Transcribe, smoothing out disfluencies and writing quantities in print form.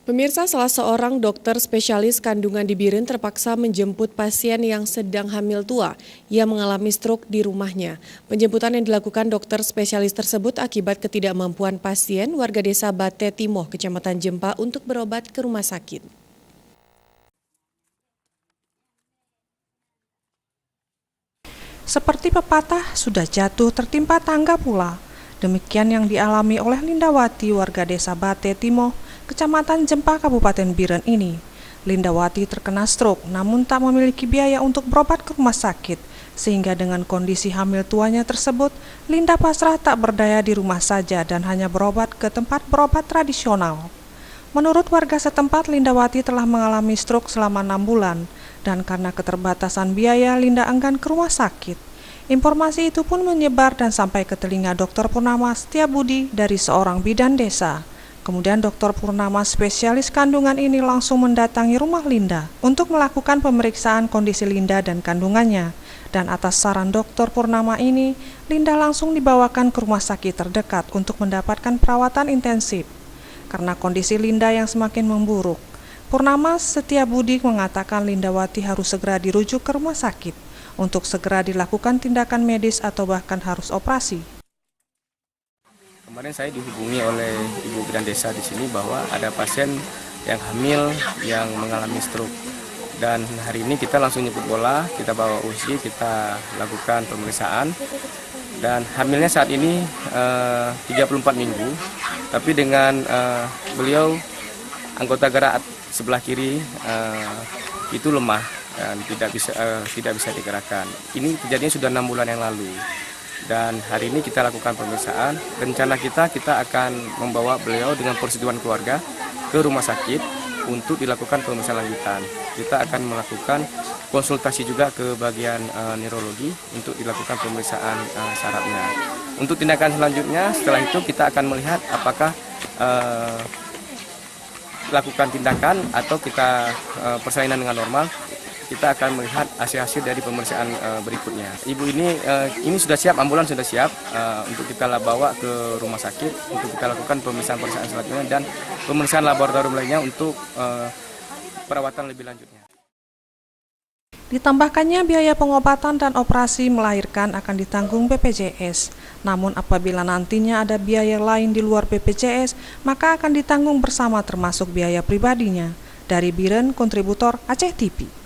Pemirsa, salah seorang dokter spesialis kandungan di Biren terpaksa menjemput pasien yang sedang hamil tua. Ia mengalami stroke di rumahnya. Penjemputan yang dilakukan dokter spesialis tersebut akibat ketidakmampuan pasien warga desa Bate Timoh, Kecamatan Jempa untuk berobat ke rumah sakit. Seperti pepatah, sudah jatuh tertimpa tangga pula. Demikian yang dialami oleh Lindawati, warga desa Bate Timoh, Kecamatan Jempa, Kabupaten Biren ini. Lindawati terkena stroke namun tak memiliki biaya untuk berobat ke rumah sakit, sehingga dengan kondisi hamil tuanya tersebut, Linda pasrah tak berdaya di rumah saja dan hanya berobat ke tempat berobat tradisional. Menurut warga setempat, Lindawati telah mengalami stroke selama 6 bulan, dan karena keterbatasan biaya, Linda enggan ke rumah sakit. Informasi itu pun menyebar dan sampai ke telinga Dr. Purnama Setiabudi dari seorang bidan desa. Kemudian Dr. Purnama spesialis kandungan ini langsung mendatangi rumah Linda untuk melakukan pemeriksaan kondisi Linda dan kandungannya. Dan atas saran Dr. Purnama ini, Linda langsung dibawakan ke rumah sakit terdekat untuk mendapatkan perawatan intensif. Karena kondisi Linda yang semakin memburuk, Purnama Setiabudi mengatakan Lindawati harus segera dirujuk ke rumah sakit untuk segera dilakukan tindakan medis atau bahkan harus operasi. Kemarin saya dihubungi oleh ibu bidan desa di sini bahwa ada pasien yang hamil yang mengalami stroke. Dan hari ini kita langsung nyebut bola, kita bawa USG, kita lakukan pemeriksaan. Dan hamilnya saat ini 34 minggu, tapi dengan beliau anggota gerak sebelah kiri itu lemah dan tidak bisa digerakkan. Ini kejadiannya sudah 6 bulan yang lalu. Dan hari ini kita lakukan pemeriksaan. Rencana kita akan membawa beliau dengan persetujuan keluarga ke rumah sakit untuk dilakukan pemeriksaan lanjutan. Kita akan melakukan konsultasi juga ke bagian neurologi untuk dilakukan pemeriksaan sarafnya. Untuk tindakan selanjutnya, setelah itu kita akan melihat apakah lakukan tindakan atau kita persalinan dengan normal. Kita akan melihat hasil-hasil dari pemeriksaan berikutnya. Ibu ini sudah siap, ambulans sudah siap untuk kita bawa ke rumah sakit untuk kita lakukan pemeriksaan selanjutnya dan pemeriksaan laboratorium lainnya untuk perawatan lebih lanjutnya. Ditambahkannya biaya pengobatan dan operasi melahirkan akan ditanggung BPJS. Namun apabila nantinya ada biaya lain di luar BPJS, maka akan ditanggung bersama termasuk biaya pribadinya. Dari Biren, kontributor Aceh TV.